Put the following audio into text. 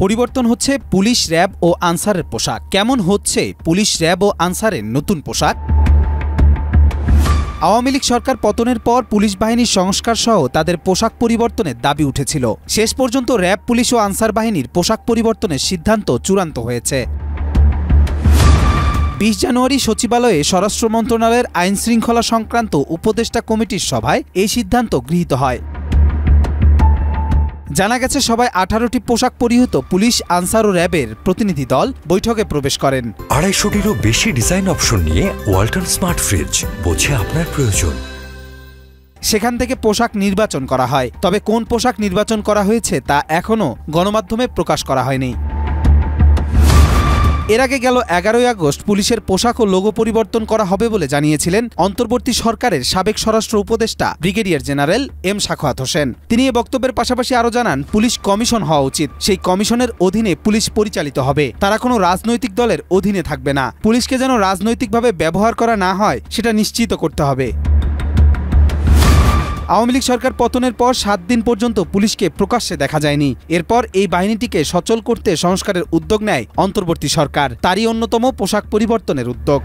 পরিবর্তন হচ্ছে police, RAB ও আনসারের পোশাক। কেমন হচ্ছে পুলিশ, র্যাব ও আনসারের নতুন পোশাক? আওয়ামী লীগ সরকার পতনের পর পুলিশ বাহিনীর সংস্কার সহ তাদের পোশাক পরিবর্তনের দাবি উঠেছিল। শেষ পর্যন্ত র্যাব, পুলিশ ও আনসার বাহিনীর পোশাক পরিবর্তনের সিদ্ধান্ত চূড়ান্ত হয়েছে। ২০ জানুয়ারি সচিবালয়ে স্বরাষ্ট্র মন্ত্রণালয়ের আইন শৃঙ্খলা সংক্রান্ত উপদেষ্টা কমিটির সভায় এই সিদ্ধান্ত গৃহীত হয়। জানা গেছে, সবাই 18টি পোশাক পরিহিত পুলিশ, আনসার ও র্যাবের প্রতিনিধি দল বৈঠকে প্রবেশ করেন। 250টিরও বেশি ডিজাইন অপশন নিয়ে ওয়ালটন স্মার্ট ফ্রিজ, বোঝে আপনার প্রয়োজন। সেখান থেকে পোশাক নির্বাচন করা হয়। তবে কোন পোশাক নির্বাচন করা হয়েছে তা এখনও গণমাধ্যমে প্রকাশ করা হয়নি। এর আগে গেল 11ই আগস্ট পুলিশের পোশাক ও লোগো পরিবর্তন করা হবে বলে জানিয়েছিলেন অন্তর্বর্তী সরকারের সাবেক স্বরাষ্ট্র উপদেষ্টা brigadier general M Sakhawat Hossain. তিনি এ বক্তব্যের পাশাপাশি আরও জানান, পুলিশ কমিশন হওয়া উচিত। সেই কমিশনের অধীনে পুলিশ পরিচালিত হবে। তারা কোনো রাজনৈতিক দলের অধীনে থাকবে না। পুলিশকে যেন রাজনৈতিকভাবে ব্যবহার করা না হয় সেটা নিশ্চিত করতে হবে। আওয়ামী লীগ সরকার পতনের পর 7 দিন পর্যন্ত পুলিশকে প্রকাশ্যে দেখা যায়নি। এরপর এই বাহিনীটিকে সচল করতে সংস্কারের উদ্যোগ নেয় অন্তর্বর্তী সরকার। তারই অন্যতম পোশাক পরিবর্তনের উদ্যোগ।